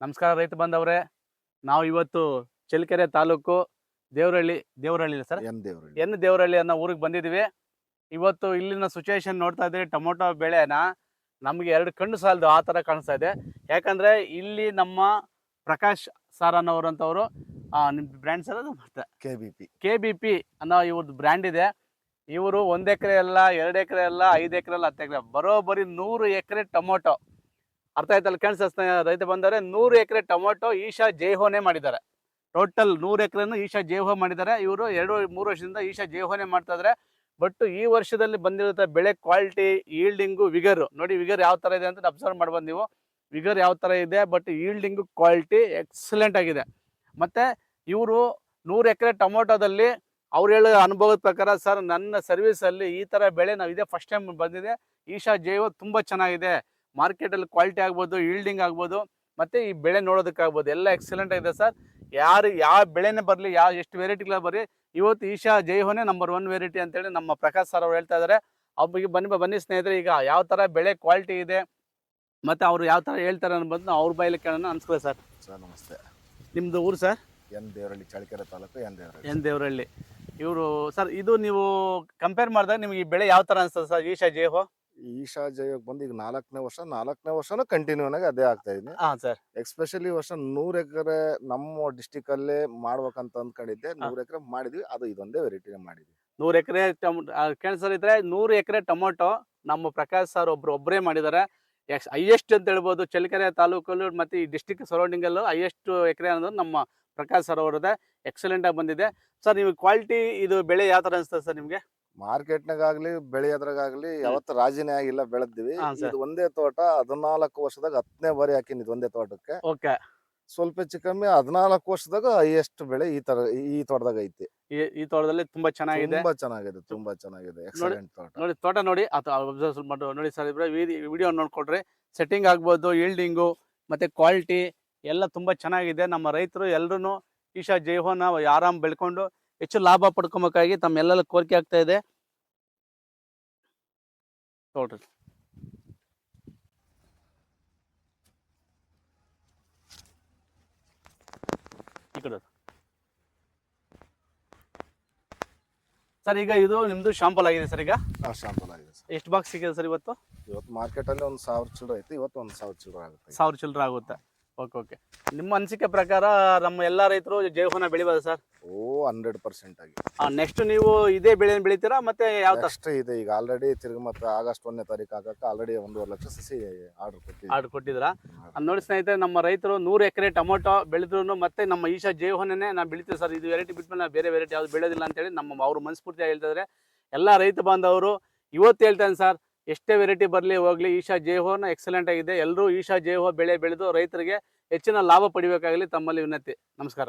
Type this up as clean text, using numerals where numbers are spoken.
ನಮಸ್ಕಾರ ರೈತ ಬಾಂಧವರೇ. ನಾವು ಇವತ್ತು ಚಳ್ಳಕೆರೆ ತಾಲೂಕು ದೇವರಹಳ್ಳಿ ಸರ್, ದೇವರಹಳ್ಳಿ ಅನ್ನೋ ಊರಿಗೆ ಬಂದಿದ್ದೀವಿ. ಇವತ್ತು ಇಲ್ಲಿನ ಸಿಚುವೇಶನ್ ನೋಡ್ತಾ ಇದ್ದೀವಿ. ಟೊಮೊಟೊ ಬೆಳೆನ ನಮಗೆ ಎರಡು ಕಣ್ಣು ಸಾಲದು ಆ ಥರ ಕಾಣಿಸ್ತಾ ಇದೆ. ಯಾಕಂದರೆ ಇಲ್ಲಿ ನಮ್ಮ ಪ್ರಕಾಶ್ ಸಾರ್ ಅನ್ನೋರಂಥವ್ರು, ನಿಮ್ಮ ಬ್ರ್ಯಾಂಡ್ ಸರ್ ಅದು ಮತ್ತೆ KBP ಅನ್ನೋ ಇವ್ರದ್ದು ಬ್ರ್ಯಾಂಡ್ ಇದೆ. ಇವರು 1 ಎಕರೆ ಅಲ್ಲ, 2 ಎಕರೆ ಅಲ್ಲ, 5 ಎಕರೆ ಅಲ್ಲ, 10 ಎಕರೆ, ಬರೋಬ್ಬರಿ 100 ಎಕರೆ ಟೊಮೊಟೊ. ಅರ್ಥ ಆಯ್ತಲ್ಲ ಕಾಣಿಸ್ತಾ ರೈತ ಬಂದರೆ 100 ಎಕರೆ ಟೊಮೊಟೊ ಈಶಾ ಜೈಹೋನೆ ಮಾಡಿದ್ದಾರೆ. ಟೋಟಲ್ 100 ಎಕರೆನು ಈಶಾ ಜೈಹೋ ಮಾಡಿದ್ದಾರೆ. ಇವರು 2-3 ವರ್ಷದಿಂದ ಈಶಾ ಜೈಹೋನೆ ಮಾಡ್ತಾ ಇದ್ದಾರೆ. ಬಟ್ ಈ ವರ್ಷದಲ್ಲಿ ಬಂದಿರೋ ಬೆಳೆ ಕ್ವಾಲಿಟಿ, ಈಲ್ಡಿಂಗು, ವಿಗರ್ ನೋಡಿ, ವಿಗರ್ ಯಾವ ಥರ ಇದೆ ಅಂತ ಅಬ್ಸರ್ವ್ ಮಾಡ್ಬೋದು ನೀವು. ವಿಗರ್ ಯಾವ ಥರ ಇದೆ, ಬಟ್ ಈಲ್ಡಿಂಗು ಕ್ವಾಲಿಟಿ ಎಕ್ಸಲೆಂಟ್ ಆಗಿದೆ. ಮತ್ತು ಇವರು 100 ಎಕರೆ ಟೊಮೊಟೊದಲ್ಲಿ ಅವ್ರು ಹೇಳೋ ಅನುಭವದ ಪ್ರಕಾರ, ಸರ್ ನನ್ನ ಸರ್ವಿಸಲ್ಲಿ ಈ ಥರ ಬೆಳೆ ನಾವು ಇದೇ ಫಸ್ಟ್ ಟೈಮ್ ಬಂದಿದೆ. ಈಶಾ ಜೈಹೋ ತುಂಬ ಚೆನ್ನಾಗಿದೆ. ಮಾರ್ಕೆಟಲ್ಲಿ ಕ್ವಾಲಿಟಿ ಆಗ್ಬೋದು, ಈಲ್ಡಿಂಗ್ ಆಗ್ಬೋದು, ಮತ್ತು ಈ ಬೆಳೆ ನೋಡೋದಕ್ಕಾಗ್ಬೋದು, ಎಲ್ಲ ಎಕ್ಸಲೆಂಟ್ ಆಗಿದೆ ಸರ್. ಯಾವ ಬೆಳೆನೇ ಬರಲಿ, ಎಷ್ಟು ವೆರೈಟಿಗಳ ಬರಲಿ, ಇವತ್ತು ಈಶಾ ಜೈಹೋನೇ ನಂಬರ್ 1 ವೆರೈಟಿ ಅಂತೇಳಿ ನಮ್ಮ ಪ್ರಕಾಶ್ ಸರ್ ಅವ್ರು ಹೇಳ್ತಾ ಇದ್ದಾರೆ. ಅವ್ರಿಗೆ ಬನ್ನಿ ಸ್ನೇಹಿತರೆ, ಈಗ ಯಾವ ಥರ ಬೆಳೆ ಕ್ವಾಲಿಟಿ ಇದೆ ಮತ್ತು ಅವರು ಯಾವ ಥರ ಹೇಳ್ತಾರೆ ಅನ್ನೋದು ಅವ್ರ ಬಾಯಲ್ಲಿ ಕೇಳೋಣ. ಅನ್ಸ್ಕೊಳ್ಳಿ ಸರ್. ನಮಸ್ತೆ. ನಿಮ್ಮದು ಊರು ಸರ್? ದೇವರಹಳ್ಳಿ, ಚಳ್ಳಕೆರೆ ತಾಲೂಕು ದೇವರಹಳ್ಳಿ. ಇವರು ಸರ್, ಇದು ನೀವು ಕಂಪೇರ್ ಮಾಡಿದಾಗ ನಿಮಗೆ ಈ ಬೆಳೆ ಯಾವ ಥರ ಅನಿಸ್ತದೆ ಸರ್? ಈಶಾ ಜೈಹೋ ಬಂದು ಈಗ 4ನೇ ವರ್ಷನೂ ಕಂಟಿನ್ಯೂ ಆಗಿ ಅದೇ ಆಗ್ತಾ ಇದೆ. ಹಾಂ ಸರ್. ಎಕ್ಸ್ಪೆಷಲಿ ಈ ವರ್ಷ 100 ಎಕರೆ ನಮ್ಮ ಡಿಸ್ಟಿಕ್ ಅಲ್ಲೇ ಮಾಡ್ಬೇಕಂತ ಅಂದ್ಕೊಂಡಿದ್ದೆ. 100 ಎಕರೆ ಮಾಡಿದ್ವಿ. ಅದು ಇದೊಂದೇ ವೆರೈಟಿನೇ ಮಾಡಿದ್ವಿ. 100 ಎಕರೆ ಸರ್ ಇದ್ರೆ 100 ಎಕರೆ ಟೊಮೊಟೊ ನಮ್ಮ ಪ್ರಕಾಶ್ ಸರ್ ಒಬ್ಬರೇ ಮಾಡಿದ್ದಾರೆ. ಹೈಯೆಸ್ಟ್ ಅಂತ ಹೇಳ್ಬೋದು ಚಳ್ಳಕೆರೆ ತಾಲೂಕಲ್ಲೂ ಮತ್ತು ಈ ಡಿಸ್ಟಿಕ್ ಸರೌಂಡಿಂಗಲ್ಲೂ ಹೈಯೆಸ್ಟ್ ಎಕರೆ ಅನ್ನೋದು ನಮ್ಮ ಪ್ರಕಾಶ್ ಸರ್ ಅವರದೇ. ಎಕ್ಸಲೆಂಟ್ ಆಗಿ ಬಂದಿದೆ ಸರ್. ನೀವು ಕ್ವಾಲಿಟಿ, ಇದು ಬೆಳೆ ಯಾವ ಥರ ಅನಿಸ್ತದೆ ಸರ್ ನಿಮಗೆ? ಮಾರ್ಕೆಟ್ನಾಗಲಿ ಬೆಳೆಯೋದ್ರಾಗಲಿ ಯಾವತ್ತು ರಾಜಿನೇ ಆಗಿಲ್ಲ, ಬೆಳೆದ್ವಿ. ಇದು ಒಂದೇ ತೋಟ 14 ವರ್ಷದಾಗ 10ನೇ ಬಾರಿ ಹಾಕಿನಿ. ಇದು ಒಂದೇ ತೋಟಕ್ಕೆ ಓಕೆ. ಸ್ವಲ್ಪ ಹೆಚ್ಚು ಕಮ್ಮಿ 14 ವರ್ಷದಾಗ ಹೈಯೆಸ್ಟ್ ಬೆಳೆ ಈ ತೋಟದಾಗ ಐತಿ. ಈ ತೋಟದಲ್ಲಿ ತುಂಬಾ ಚೆನ್ನಾಗಿದೆ. ತುಂಬಾ ಚೆನ್ನಾಗಿದೆ. ಎಕ್ಸಲೆಂಟ್ ತೋಟ ನೋಡಿ. ತೋಟ ನೋಡಿ, ನೋಡಿ ಸರ್, ವಿಡಿಯೋ ನೋಡ್ಕೊಡ್ರಿ. ಸೆಟ್ಟಿಂಗ್ ಆಗ್ಬೋದು, ಈಲ್ಡಿಂಗು ಮತ್ತೆ ಕ್ವಾಲಿಟಿ ಎಲ್ಲ ತುಂಬಾ ಚೆನ್ನಾಗಿದೆ. ನಮ್ಮ ರೈತರು ಎಲ್ಲರೂ ಈಶಾ ಜೈಹೋನ ಆರಾಮ್ ಬೆಳ್ಕೊಂಡು ಹೆಚ್ಚು ಲಾಭ ಪಡ್ಕೊಬೇಕಾಗಿ ತಮ್ಮೆಲ್ಲ ಕೋರಿಕೆ ಆಗ್ತಾ ಇದೆ. ನೋಡ್ರಿ, ಈ ಕಡೆ ಸರ್. ಈಗ ಇದು ನಿಮ್ದು ಶಾಂಪಲ್ ಆಗಿದೆ ಸರ್. ಈಗ ಶಾಂಪಲ್ ಆಗಿದೆ ಸರ್. ಎಷ್ಟು ಬಾಕ್ಸ್ ಸಿಗಿದೆ ಸರ್ ಇವತ್ತು? ಮಾರ್ಕೆಟ್ ಅಲ್ಲಿ 1000 ಚಿಲ್ಲರೆ ಐತಿ. ಇವತ್ತು 1000 ಚಿಲ್ಲರೆ ಆಗುತ್ತೆ. 1000 ಚಿಲ್ಲರೆ ಆಗುತ್ತೆ. ಓಕೆ. ನಿಮ್ಮ ಅನಿಸಿಕೆ ಪ್ರಕಾರ ನಮ್ಮ ಎಲ್ಲ ರೈತರು ಜೈಹೋನ ಬೆಳಿಬೋದು ಸರ್? 100% ಆಗಿ. ನೆಕ್ಸ್ಟ್ ನೀವು ಇದೇ ಬೆಳೆ ಬೆಳಿತೀರಾ ಮತ್ತೆ ಯಾವ ಅಷ್ಟೇ ಇದೆ? ಈಗ ಆಲ್ರೆಡಿ ತಿರುಗಿ ಮತ್ತೆ ಆಗಸ್ಟ್ 1ನೇ ತಾರೀಕು ಆಗಕ್ಕೆ ಆಲ್ರೆಡಿ 1.5 ಲಕ್ಷ ಸಸಿ ಆರ್ಡರ್ ಕೊಟ್ಟಿದ್ರಾ? ನೋಡಿ ಸ್ನೇಹಿತರೆ, ನಮ್ಮ ರೈತರು 100 ಎಕರೆ ಟೊಮೊಟೊ ಬೆಳೆದ್ರು ಮತ್ತೆ ನಮ್ಮ ಈಶಾ ಜೈಹೋನೇ ನಾವು ಬೆಳಿತೀವಿ ಸರ್. ಇದು ವೆರೈಟಿ ಬಿಟ್ಮೇಲೆ ನಾವು ಬೇರೆ ವೆರೈಟಿ ಯಾವ್ದು ಬೆಳೆಯೋದಿಲ್ಲ ಅಂತೇಳಿ ಅವ್ರ ಮನಸ್ಫೂರ್ತಿಯಾಗಿ ಹೇಳ್ತಾ ಇದ್ದಾರೆ. ಎಲ್ಲ ರೈತ ಬಾಂಧವರು ಇವತ್ತು ಹೇಳ್ತಾನೆ ಸರ್, ಎಷ್ಟೇ ವೆರೈಟಿ ಬರಲಿ ಹೋಗಲಿ, ಈಶಾ ಜೈಹೋನ ಎಕ್ಸಲೆಂಟ್ ಆಗಿದೆ. ಎಲ್ಲರೂ ಈಶಾ ಜೈಹೋ ಬೆಳೆ ಬೆಳೆದು ರೈತರಿಗೆ ಹೆಚ್ಚಿನ ಲಾಭ ಪಡಿಬೇಕಾಗಲಿ ತಮ್ಮಲ್ಲಿ ವಿನಂತಿ. ನಮಸ್ಕಾರ.